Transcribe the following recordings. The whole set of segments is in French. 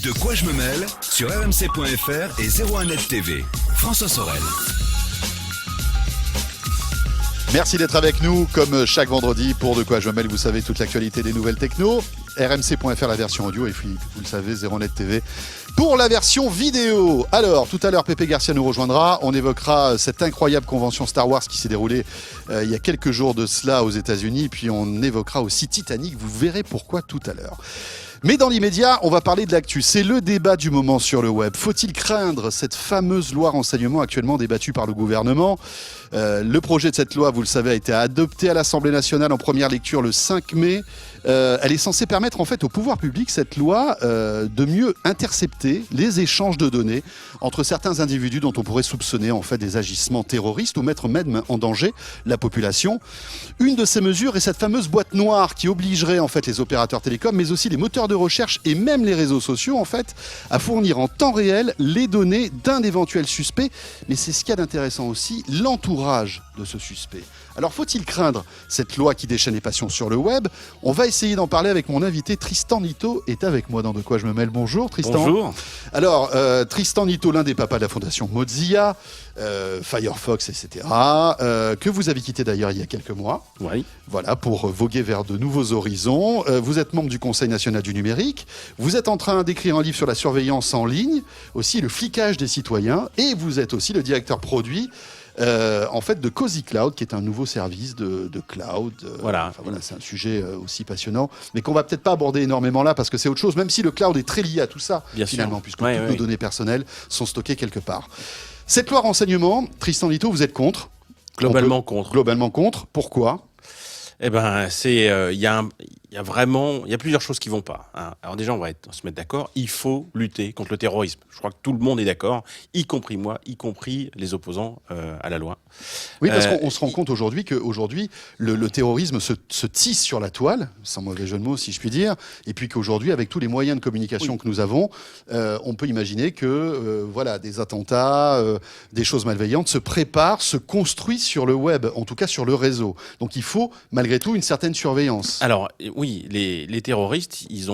De quoi je me mêle sur rmc.fr et 01net TV. François Sorel. Merci d'être avec nous, comme chaque vendredi, pour De quoi je me mêle. Vous savez, toute l'actualité des nouvelles techno. rmc.fr, la version audio, et puis, vous le savez, 01net TV pour la version vidéo. Alors, tout à l'heure, Pépé Garcia nous rejoindra. On évoquera cette incroyable convention Star Wars qui s'est déroulée il y a quelques jours de cela aux États-Unis. Puis, on évoquera aussi Titanic. Vous verrez pourquoi tout à l'heure. Mais dans l'immédiat, on va parler de l'actu. C'est le débat du moment sur le web. Faut-il craindre cette fameuse loi renseignement actuellement débattue par le gouvernement ? Le projet de cette loi, vous le savez, a été adopté à l'Assemblée nationale en première lecture le 5 mai. Elle est censée permettre en fait au pouvoir public, cette loi, de mieux intercepter les échanges de données entre certains individus dont on pourrait soupçonner en fait des agissements terroristes ou mettre même en danger la population. Une de ces mesures est cette fameuse boîte noire qui obligerait en fait les opérateurs télécoms, mais aussi les moteurs de recherche et même les réseaux sociaux en fait, à fournir en temps réel les données d'un éventuel suspect. Mais c'est ce qu'il y a d'intéressant aussi, l'entourage de ce suspect. Alors faut-il craindre cette loi qui déchaîne les passions sur le web ? On va essayer d'en parler avec mon invité. Tristan Nitto est avec moi dans De quoi je me mêle. Bonjour Tristan. Bonjour. Alors Tristan Nitto, l'un des papas de la fondation Mozilla, Firefox, etc. Que vous avez quitté d'ailleurs il y a quelques mois. Oui. Voilà, pour voguer vers de nouveaux horizons. Vous êtes membre du Conseil national du numérique. Vous êtes en train d'écrire un livre sur la surveillance en ligne, aussi le flicage des citoyens. Et vous êtes aussi le directeur produit en fait de Cozy Cloud, qui est un nouveau service de cloud. Voilà. Enfin, voilà, c'est un sujet aussi passionnant, mais qu'on va peut-être pas aborder énormément là, parce que c'est autre chose, même si le cloud est très lié à tout ça, Bien finalement, sûr. puisque toutes nos données personnelles sont stockées quelque part. Cette loi renseignement, Tristan Nitto, vous êtes contre ? Globalement contre. Globalement contre. Pourquoi ? Eh ben, il y a plusieurs choses qui vont pas. Hein. Alors déjà, on va se mettre d'accord. Il faut lutter contre le terrorisme. Je crois que tout le monde est d'accord, y compris moi, y compris les opposants à la loi. Oui, parce qu'on se rend compte aujourd'hui que le terrorisme se tisse sur la toile, sans mauvais jeu de mots si je puis dire, et puis qu'aujourd'hui, avec tous les moyens de communication que nous avons, on peut imaginer que des attentats, des choses malveillantes se préparent, se construisent sur le web, en tout cas sur le réseau. Donc il faut malgré tout une certaine surveillance. Alors oui, les terroristes, ils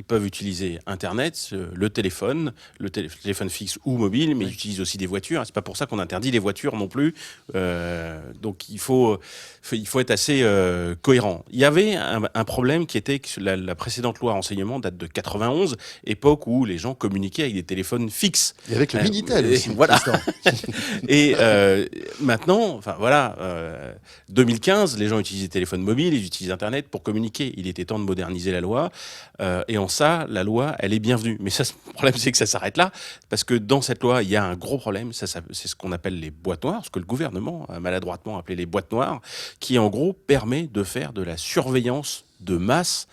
peuvent utiliser Internet, le téléphone fixe ou mobile, mais ils utilisent aussi des voitures. C'est pas pour ça qu'on interdit les voitures non plus. Donc il faut être assez cohérent. Il y avait un problème qui était que la précédente loi renseignement date de 91, époque où les gens communiquaient avec des téléphones fixes. Et avec le Minitel aussi. Voilà. Et maintenant, 2015, les gens utilisent des téléphones mobiles, ils utilisent Internet pour communiquer. Il était temps de moderniser la loi. Et en ça, la loi, elle est bienvenue. Mais ça, le problème, c'est que ça s'arrête là. Parce que dans cette loi, il y a un gros problème. C'est ce qu'on appelle les boîtes noires, ce que le gouvernement a maladroitement appelé les boîtes noires, qui en gros permet de faire de la surveillance de masse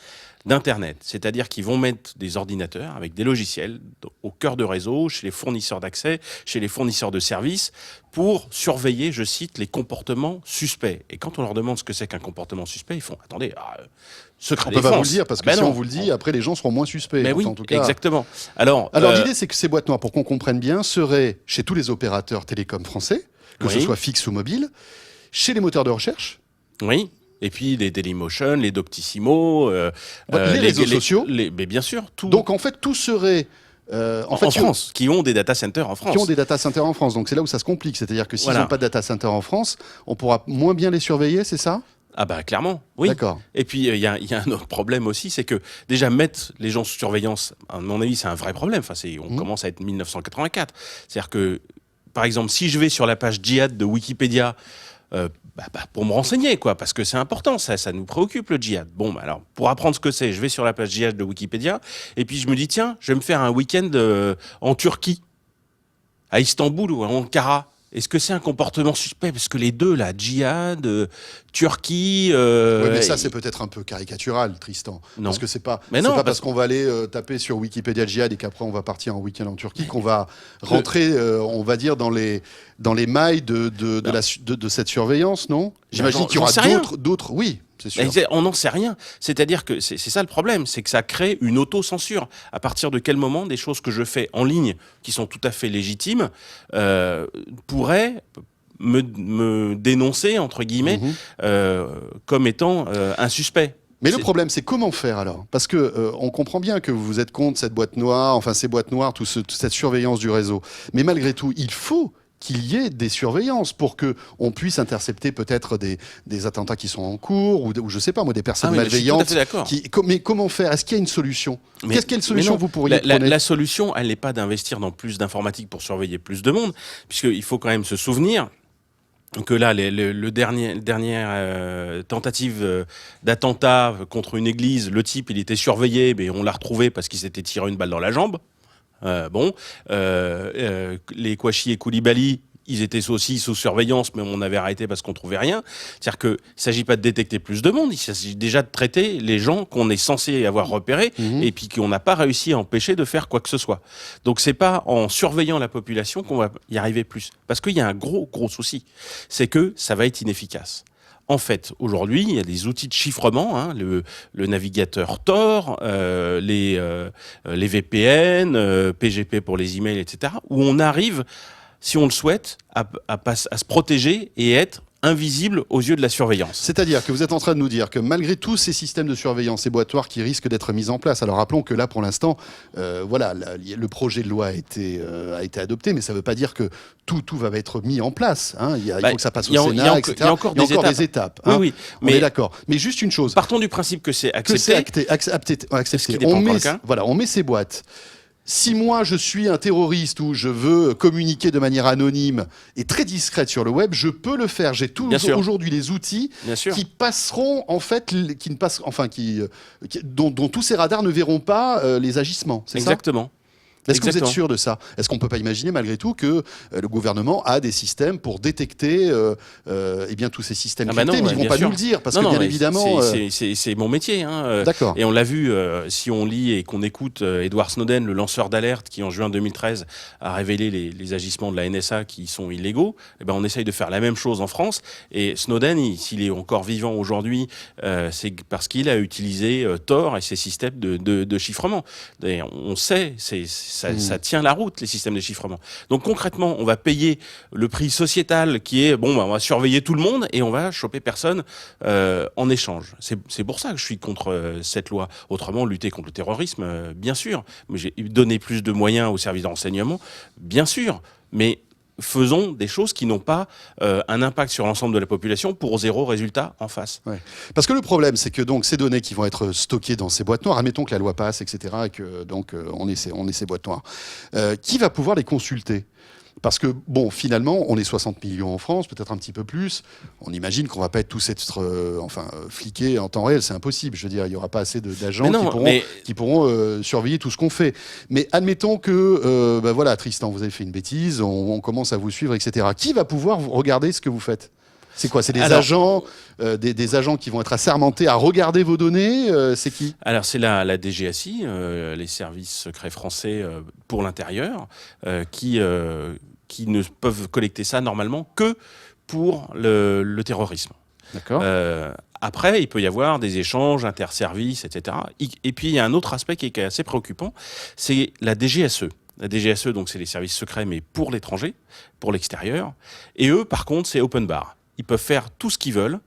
d'Internet. C'est-à-dire qu'ils vont mettre des ordinateurs avec des logiciels au cœur de réseau, chez les fournisseurs d'accès, chez les fournisseurs de services, pour surveiller, je cite, les comportements suspects. Et quand on leur demande ce que c'est qu'un comportement suspect, ils font « Attendez, secret défense ». On peut pas vous le dire, parce que si non. on vous le dit, après les gens seront moins suspects. Mais oui, en tout cas. exactement. Alors l'idée, c'est que ces boîtes noires, pour qu'on comprenne bien, seraient chez tous les opérateurs télécoms français, que ce soit fixe ou mobile, chez les moteurs de recherche. Oui. Et puis les Dailymotion, les Doctissimo, les réseaux sociaux. Mais bien sûr, tout. Donc en fait, tout serait en France, qui ont des data centers en France. Qui ont des data centers en France. Donc c'est là où ça se complique. C'est-à-dire que s'ils n'ont pas de data center en France, on pourra moins bien les surveiller, c'est ça ? Ah bah clairement, oui. D'accord. Et puis il y a un autre problème aussi, c'est que déjà mettre les gens sous surveillance, à mon avis, c'est un vrai problème. Enfin, on commence à être 1984. C'est-à-dire que, par exemple, si je vais sur la page djihad de Wikipédia, pour me renseigner, quoi, parce que c'est important, ça nous préoccupe le djihad. Bon, alors, pour apprendre ce que c'est, je vais sur la page djihad de Wikipédia, et puis je me dis, tiens, je vais me faire un week-end en Turquie, à Istanbul ou à Ankara. Est-ce que c'est un comportement suspect ? Parce que les deux, là, djihad, Turquie... Oui, mais ça, c'est peut-être un peu caricatural, Tristan. Non. Parce que c'est pas parce qu'on va aller taper sur Wikipédia djihad et qu'après on va partir en week-end en Turquie qu'on va rentrer, on va dire, dans les mailles de cette surveillance, non ? J'imagine qu'il y aura d'autres... Oui, c'est sûr. On n'en sait rien. C'est-à-dire que c'est ça le problème, c'est que ça crée une auto-censure. À partir de quel moment des choses que je fais en ligne, qui sont tout à fait légitimes, pourraient me dénoncer, entre guillemets, comme étant un suspect ? Mais le problème, c'est comment faire alors? Parce que on comprend bien que vous êtes contre cette boîte noire, enfin ces boîtes noires, toute cette surveillance du réseau. Mais malgré tout, il faut qu'il y ait des surveillances pour que on puisse intercepter peut-être des attentats qui sont en cours ou je sais pas moi des personnes malveillantes. Je suis tout à fait d'accord. Mais comment faire? Est-ce qu'il y a une solution? Quelle solution vous pourriez prôner? La solution, elle n'est pas d'investir dans plus d'informatique pour surveiller plus de monde, puisqu'il faut quand même se souvenir que là, le dernière tentative d'attentat contre une église, le type, il était surveillé, mais on l'a retrouvé parce qu'il s'était tiré une balle dans la jambe. Les Kouachi et Koulibaly, ils étaient aussi sous surveillance, mais on avait arrêté parce qu'on trouvait rien. C'est-à-dire qu'il ne s'agit pas de détecter plus de monde, il s'agit déjà de traiter les gens qu'on est censé avoir repérés et puis qu'on n'a pas réussi à empêcher de faire quoi que ce soit. Donc c'est pas en surveillant la population qu'on va y arriver plus. Parce qu'il y a un gros souci, c'est que ça va être inefficace. En fait, aujourd'hui, il y a des outils de chiffrement, le navigateur Tor, les VPN, PGP pour les emails, etc., où on arrive, si on le souhaite, à se protéger et être invisible aux yeux de la surveillance. C'est-à-dire que vous êtes en train de nous dire que malgré tous ces systèmes de surveillance, ces boîtes noires qui risquent d'être mis en place, alors rappelons que là pour l'instant, le projet de loi a été adopté, mais ça ne veut pas dire que tout va être mis en place. Il faut que ça passe au Sénat, etc. Il y a encore des étapes. Oui, on est d'accord. Mais juste une chose. Partons du principe que c'est accepté. Accepté. On met ces boîtes. Si moi je suis un terroriste ou je veux communiquer de manière anonyme et très discrète sur le web, je peux le faire. J'ai aujourd'hui les outils qui passeront en fait, dont tous ces radars ne verront pas les agissements. C'est ça ? Exactement. Est-ce que vous êtes sûr de ça? Est-ce qu'on ne peut pas imaginer malgré tout que le gouvernement a des systèmes pour détecter tous ces systèmes cryptés, mais ils ne vont pas nous le dire parce que bien évidemment... C'est mon métier. D'accord. Et on l'a vu, si on lit et qu'on écoute Edward Snowden, le lanceur d'alerte qui en juin 2013 a révélé les agissements de la NSA qui sont illégaux, on essaye de faire la même chose en France. Et Snowden, s'il est encore vivant aujourd'hui, c'est parce qu'il a utilisé Tor et ses systèmes de chiffrement. Et on sait, ça tient la route, les systèmes de chiffrement. Donc concrètement, on va payer le prix sociétal qui est, on va surveiller tout le monde et on va choper personne en échange. C'est pour ça que je suis contre cette loi. Autrement, lutter contre le terrorisme, bien sûr. Mais j'ai donné plus de moyens aux services de renseignement, bien sûr. Mais faisons des choses qui n'ont pas un impact sur l'ensemble de la population pour zéro résultat en face. Ouais. Parce que le problème, c'est que donc ces données qui vont être stockées dans ces boîtes noires, admettons que la loi passe, etc., et que donc on ait ces boîtes noires, qui va pouvoir les consulter? Parce que, finalement, on est 60 millions en France, peut-être un petit peu plus. On imagine qu'on ne va pas être tous être fliqués en temps réel, c'est impossible. Je veux dire, il n'y aura pas assez d'agents qui pourront surveiller tout ce qu'on fait. Mais admettons que, Tristan, vous avez fait une bêtise, on commence à vous suivre, etc. Qui va pouvoir regarder ce que vous faites? C'est quoi? C'est des agents, des agents qui vont être assermentés à regarder vos données? C'est qui? Alors c'est la DGSI, les services secrets français pour l'intérieur, qui ne peuvent collecter ça normalement que pour le terrorisme. D'accord. Après, il peut y avoir des échanges interservices, etc. Et puis il y a un autre aspect qui est assez préoccupant, c'est la DGSE. La DGSE, donc c'est les services secrets, mais pour l'étranger, pour l'extérieur. Et eux, par contre, c'est open bar. Ils peuvent faire tout ce qu'ils veulent,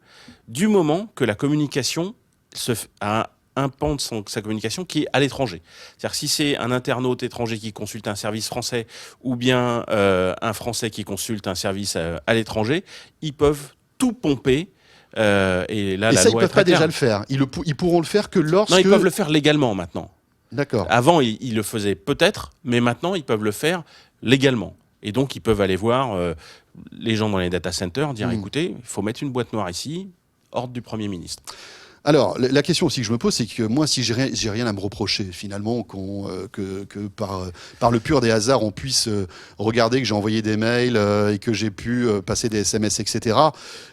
du moment que la communication a un pan de sa communication qui est à l'étranger. C'est-à-dire si c'est un internaute étranger qui consulte un service français ou bien un Français qui consulte un service à l'étranger, ils peuvent tout pomper. Et là, ça, ils ne peuvent pas déjà le faire. Ils pourront le faire que lorsque... Non, ils peuvent le faire légalement maintenant. D'accord. Avant, ils le faisaient peut-être, mais maintenant, ils peuvent le faire légalement. Et donc, ils peuvent aller voir les gens dans les data centers, dire écoutez, il faut mettre une boîte noire ici, ordre du Premier ministre. Alors, la question aussi que je me pose, c'est que moi, si j'ai rien à me reprocher, finalement, que par le pur des hasards, on puisse regarder que j'ai envoyé des mails et que j'ai pu passer des SMS, etc.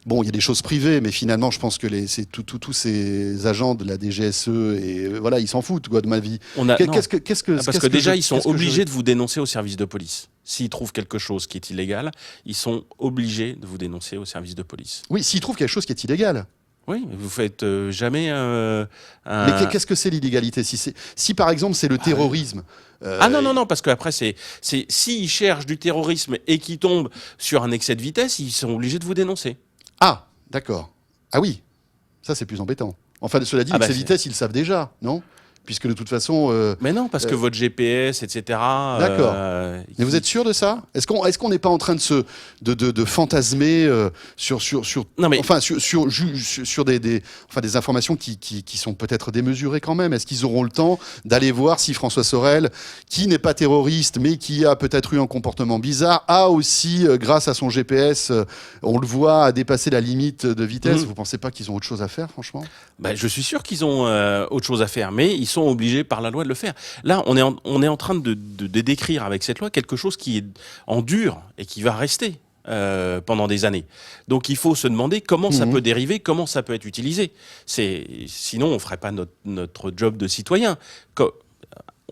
Bon, il y a des choses privées, mais finalement, je pense que tous ces agents de la DGSE, ils s'en foutent de ma vie. Parce que déjà, ils sont obligés de vous dénoncer au service de police. S'ils trouvent quelque chose qui est illégal, ils sont obligés de vous dénoncer au service de police. Oui, s'ils trouvent quelque chose qui est illégal. Oui, vous faites jamais Mais qu'est-ce que c'est l'illégalité? Si par exemple c'est le terrorisme. Non, parce qu'après s'ils cherchent du terrorisme et qu'ils tombent sur un excès de vitesse, ils sont obligés de vous dénoncer. Ah, d'accord. Ah oui, ça c'est plus embêtant. Enfin, cela dit, l'excès de vitesse, ils le savent déjà, non ? Puisque de toute façon... Mais non, parce que votre GPS, etc. D'accord. Mais vous êtes sûr de ça ? Est-ce qu'on n'est pas en train de fantasmer sur des informations qui sont peut-être démesurées quand même ? Est-ce qu'ils auront le temps d'aller voir si François Sorel, qui n'est pas terroriste, mais qui a peut-être eu un comportement bizarre, a aussi, grâce à son GPS, on le voit, a dépassé la limite de vitesse ? Vous ne pensez pas qu'ils ont autre chose à faire, franchement ? Je suis sûr qu'ils ont autre chose à faire, mais ils sont obligés par la loi de le faire. Là, on est en train de décrire avec cette loi quelque chose qui est en dur et qui va rester pendant des années. Donc il faut se demander comment ça peut dériver, comment ça peut être utilisé. Sinon, on ne ferait pas notre job de citoyen.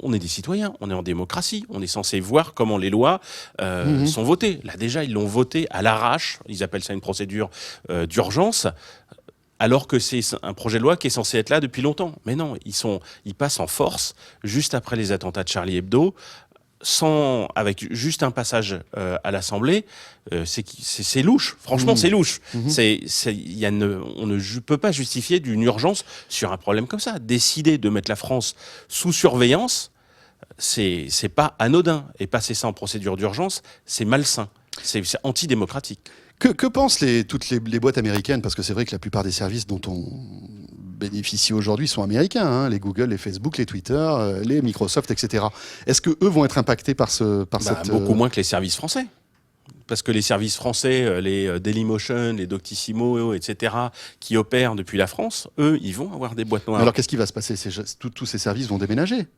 On est des citoyens, on est en démocratie, on est censé voir comment les lois sont votées. Là déjà, ils l'ont voté à l'arrache, ils appellent ça une procédure d'urgence, alors que c'est un projet de loi qui est censé être là depuis longtemps. Mais non, ils passent en force, juste après les attentats de Charlie Hebdo, avec juste un passage à l'Assemblée. C'est louche, franchement c'est louche. On ne peut pas justifier d'une urgence sur un problème comme ça. Décider de mettre la France sous surveillance, c'est pas anodin. Et passer ça en procédure d'urgence, c'est malsain, c'est antidémocratique. Que pensent toutes les boîtes américaines ? Parce que c'est vrai que la plupart des services dont on bénéficie aujourd'hui sont américains, hein, les Google, les Facebook, les Twitter, les Microsoft, etc. Est-ce qu'eux vont être impactés par cette... Beaucoup moins que les services français. Parce que les services français, les Dailymotion, les Doctissimo, etc., qui opèrent depuis la France, eux, ils vont avoir des boîtes noires. Alors qu'est-ce qui va se passer ? Tous ces services vont déménager ?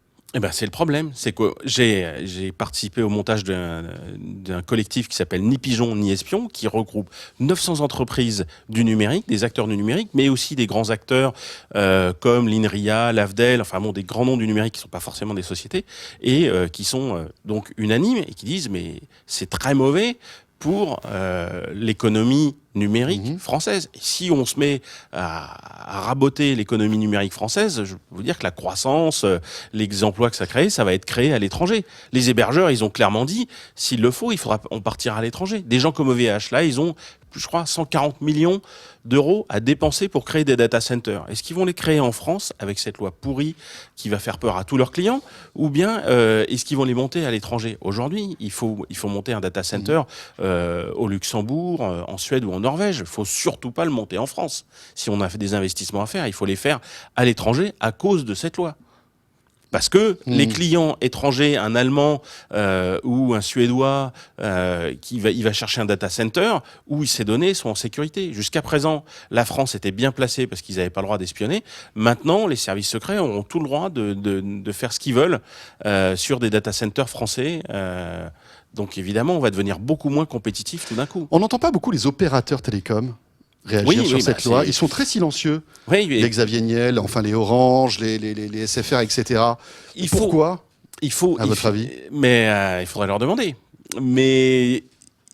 C'est le problème, c'est que j'ai participé au montage d'un collectif qui s'appelle Ni Pigeon Ni Espion, qui regroupe 900 entreprises du numérique, des acteurs du numérique, mais aussi des grands acteurs comme l'INRIA, l'AFDEL, des grands noms du numérique qui ne sont pas forcément des sociétés, et qui sont donc unanimes et qui disent mais c'est très mauvais pour l'économie numérique française. Et si on se met à raboter l'économie numérique française, je peux vous dire que la croissance, les emplois que ça crée, ça va être créé à l'étranger. Les hébergeurs, ils ont clairement dit, s'il le faut, on partira à l'étranger. Des gens comme OVH, là, ils ont, je crois, 140 millions d'euros à dépenser pour créer des data centers. Est-ce qu'ils vont les créer en France avec cette loi pourrie qui va faire peur à tous leurs clients, ou bien est-ce qu'ils vont les monter à l'étranger ? Aujourd'hui, il faut monter un data center au Luxembourg, en Suède ou en Norvège. Il ne faut surtout pas le monter en France. Si on a fait des investissements à faire, il faut les faire à l'étranger à cause de cette loi. Parce que les clients étrangers, un Allemand ou un Suédois, il va chercher un data center où ses données sont en sécurité. Jusqu'à présent, la France était bien placée parce qu'ils n'avaient pas le droit d'espionner. Maintenant, les services secrets auront tout le droit de faire ce qu'ils veulent sur des data centers français. Donc évidemment, on va devenir beaucoup moins compétitif tout d'un coup. On n'entend pas beaucoup les opérateurs télécoms réagir sur cette loi. Ils sont très silencieux. Les Xavier Niel, les Orange, les SFR, etc. Pourquoi ? À votre avis ? Mais il faudrait leur demander. Mais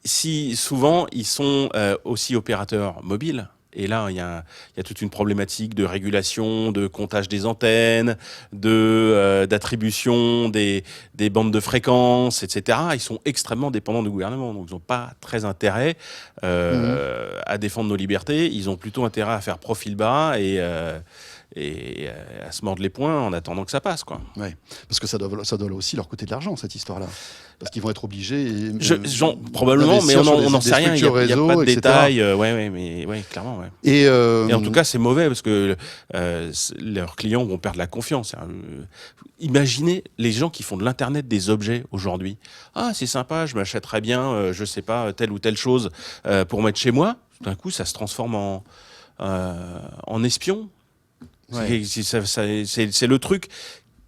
si souvent ils sont aussi opérateurs mobiles. Et là, il y a toute une problématique de régulation, de comptage des antennes, d'attribution des bandes de fréquences, etc. Ils sont extrêmement dépendants du gouvernement. Donc, ils n'ont pas très intérêt à défendre nos libertés. Ils ont plutôt intérêt à faire profil bas et à se mordre les poings en attendant que ça passe, quoi. Ouais, parce que ça doit aussi leur coûter de l'argent, cette histoire-là. Parce qu'ils vont être obligés... probablement, mais on n'en sait rien. Il n'y a pas de détails. Mais clairement, ouais. Et en tout cas, c'est mauvais parce que leurs clients vont perdre la confiance. Imaginez les gens qui font de l'Internet des objets aujourd'hui. Ah, c'est sympa, je m'achèterais bien, je sais pas, telle ou telle chose pour mettre chez moi. Tout d'un coup, ça se transforme en espion. Ouais. C'est le truc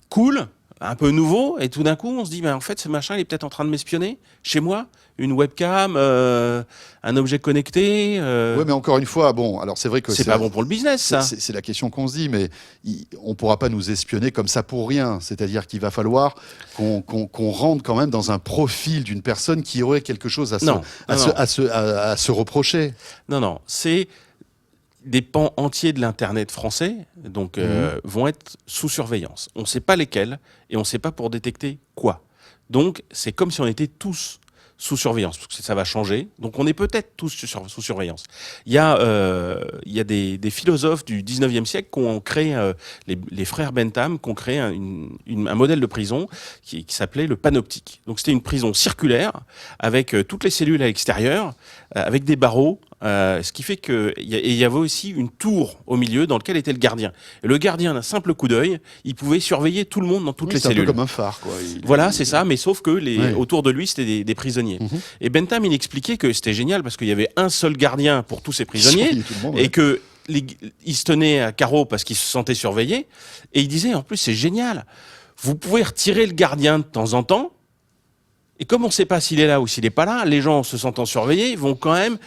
cool, un peu nouveau, et tout d'un coup, on se dit, en fait, ce machin, il est peut-être en train de m'espionner chez moi. Une webcam, un objet connecté. Oui, mais encore une fois, alors c'est vrai que c'est pas bon pour le business, ça. C'est la question qu'on se dit, mais on pourra pas nous espionner comme ça pour rien. C'est-à-dire qu'il va falloir qu'on rentre quand même dans un profil d'une personne qui aurait quelque chose à se reprocher. Non, c'est des pans entiers de l'Internet français vont être sous surveillance. On ne sait pas lesquels et on ne sait pas pour détecter quoi. Donc, c'est comme si on était tous sous surveillance, parce que ça va changer. Donc on est peut-être tous sous surveillance. Il y a des philosophes du 19e siècle qui ont créé, les frères Bentham, qui ont créé un modèle de prison qui s'appelait le panoptique. Donc c'était une prison circulaire avec toutes les cellules à l'extérieur, avec des barreaux, ce qui fait qu'il y avait aussi une tour au milieu dans laquelle était le gardien. Et le gardien, d'un simple coup d'œil, il pouvait surveiller tout le monde dans toutes les cellules. C'est un peu comme un phare, quoi. Voilà, c'est ça, mais sauf que autour de lui, c'était des prisonniers. Et Bentham, il expliquait que c'était génial parce qu'il y avait un seul gardien pour tous ces prisonniers et que ils se tenaient à carreau parce qu'ils se sentaient surveillés. Et il disait, en plus, c'est génial. Vous pouvez retirer le gardien de temps en temps. Et comme on ne sait pas s'il est là ou s'il n'est pas là, les gens se sentant surveillés vont quand même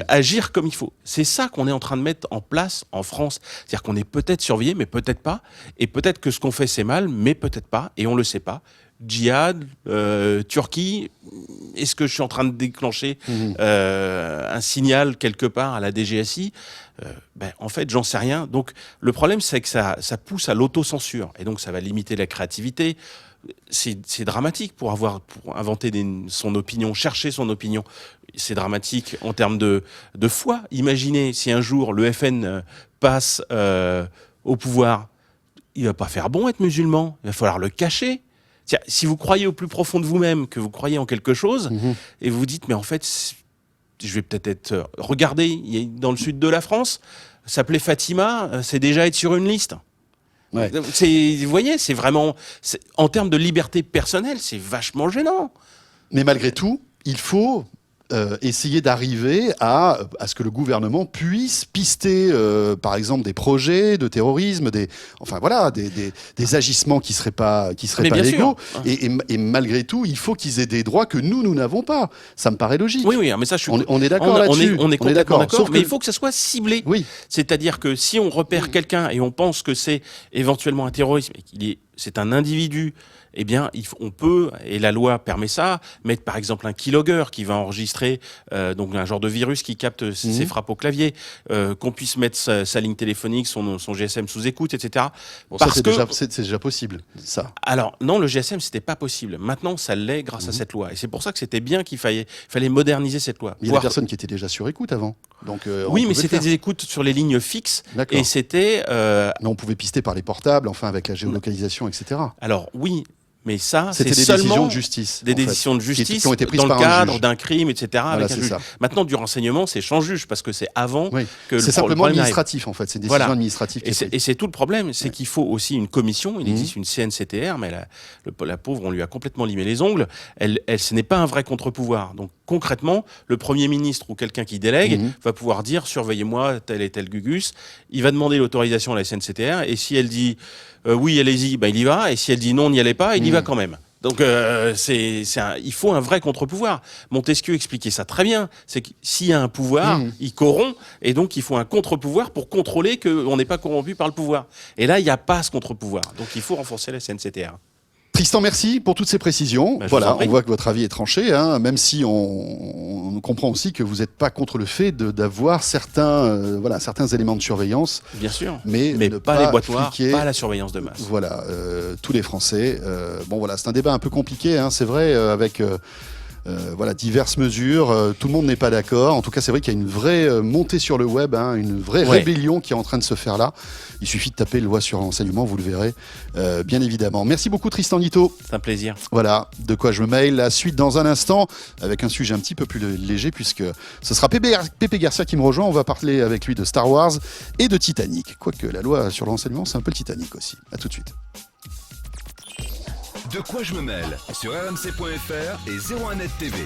agir comme il faut. C'est ça qu'on est en train de mettre en place en France. C'est-à-dire qu'on est peut-être surveillé, mais peut-être pas. Et peut-être que ce qu'on fait, c'est mal, mais peut-être pas. Et on ne le sait pas. Djihad, Turquie, est-ce que je suis en train de déclencher un signal quelque part à la DGSI ? En fait, j'en sais rien. Donc, le problème, c'est que ça pousse à l'autocensure. Et donc, ça va limiter la créativité. C'est dramatique pour inventer son opinion, chercher son opinion. C'est dramatique en termes de foi. Imaginez si un jour le FN passe au pouvoir. Il ne va pas faire bon être musulman. Il va falloir le cacher. Si vous croyez au plus profond de vous-même que vous croyez en quelque chose, et vous vous dites, mais en fait, je vais peut-être être... Regardez, dans le sud de la France, s'appelait Fatima, c'est déjà être sur une liste. Ouais. Vous voyez, c'est vraiment... En termes de liberté personnelle, c'est vachement gênant. Mais malgré tout, il faut... essayer d'arriver à ce que le gouvernement puisse pister, par exemple, des projets de terrorisme, des agissements qui seraient pas légaux. Et malgré tout, il faut qu'ils aient des droits que nous n'avons pas. Ça me paraît logique. Oui, mais ça, on est d'accord là-dessus. On est complètement d'accord. Mais il faut que ça soit ciblé. Oui. C'est-à-dire que si on repère quelqu'un et on pense que c'est éventuellement un terrorisme et c'est un individu, eh bien, on peut, et la loi permet ça, mettre par exemple un keylogger qui va enregistrer donc un genre de virus qui capte ses frappes au clavier, qu'on puisse mettre sa ligne téléphonique, son GSM sous écoute, etc. Bon, ça, c'est déjà possible, ça. Alors, non, le GSM, c'était pas possible. Maintenant, ça l'est grâce à cette loi. Et c'est pour ça que c'était bien qu'il fallait moderniser cette loi. Il y a des personnes qui étaient déjà sur écoute avant. Donc, oui, mais c'était des écoutes sur les lignes fixes. D'accord. Et c'était... Mais on pouvait pister par les portables, enfin, avec la géolocalisation, etc. Alors, oui... Mais ça, c'était des décisions de justice. Des décisions de justice qui ont été prises dans par le cadre d'un crime, etc. Voilà, avec un juge. Ça. Maintenant, du renseignement, c'est sans juge, parce que c'est avant que c'est simplement administratif, en fait. C'est une décision administrative. Et c'est tout le problème, c'est qu'il faut aussi une commission. Il existe une CNCTR, mais la pauvre, on lui a complètement limé les ongles. Ce n'est pas un vrai contre-pouvoir. Donc, concrètement, le Premier ministre ou quelqu'un qui délègue va pouvoir dire « surveillez-moi tel et tel Gugus ». Il va demander l'autorisation à la CNCTR, et si elle dit oui, allez-y, il y va. Et si elle dit non, n'y allez pas, il y va quand même. Donc, il faut un vrai contre-pouvoir. Montesquieu expliquait ça très bien. C'est que s'il y a un pouvoir, il corrompt. Et donc, il faut un contre-pouvoir pour contrôler qu'on n'est pas corrompu par le pouvoir. Et là, il n'y a pas ce contre-pouvoir. Donc, il faut renforcer la CNCTR. Tristan, merci pour toutes ces précisions. Voilà, on voit que votre avis est tranché, même si on comprend aussi que vous n'êtes pas contre le fait d'avoir certains éléments de surveillance. Bien sûr, mais pas les boîtes noires, pas la surveillance de masse. Voilà, tous les Français. C'est un débat un peu compliqué, c'est vrai, avec... diverses mesures, tout le monde n'est pas d'accord. En tout cas, c'est vrai qu'il y a une vraie montée sur le web, une vraie rébellion qui est en train de se faire là. Il suffit de taper loi sur l'enseignement, vous le verrez, bien évidemment. Merci beaucoup Tristan Guiteau. C'est un plaisir. Voilà, de quoi je me mail. La suite dans un instant, avec un sujet un petit peu plus léger, puisque ce sera Pépé Garcia qui me rejoint. On va parler avec lui de Star Wars et de Titanic. Quoique la loi sur l'enseignement, c'est un peu le Titanic aussi. À tout de suite. De quoi je me mêle sur rmc.fr et 01net TV.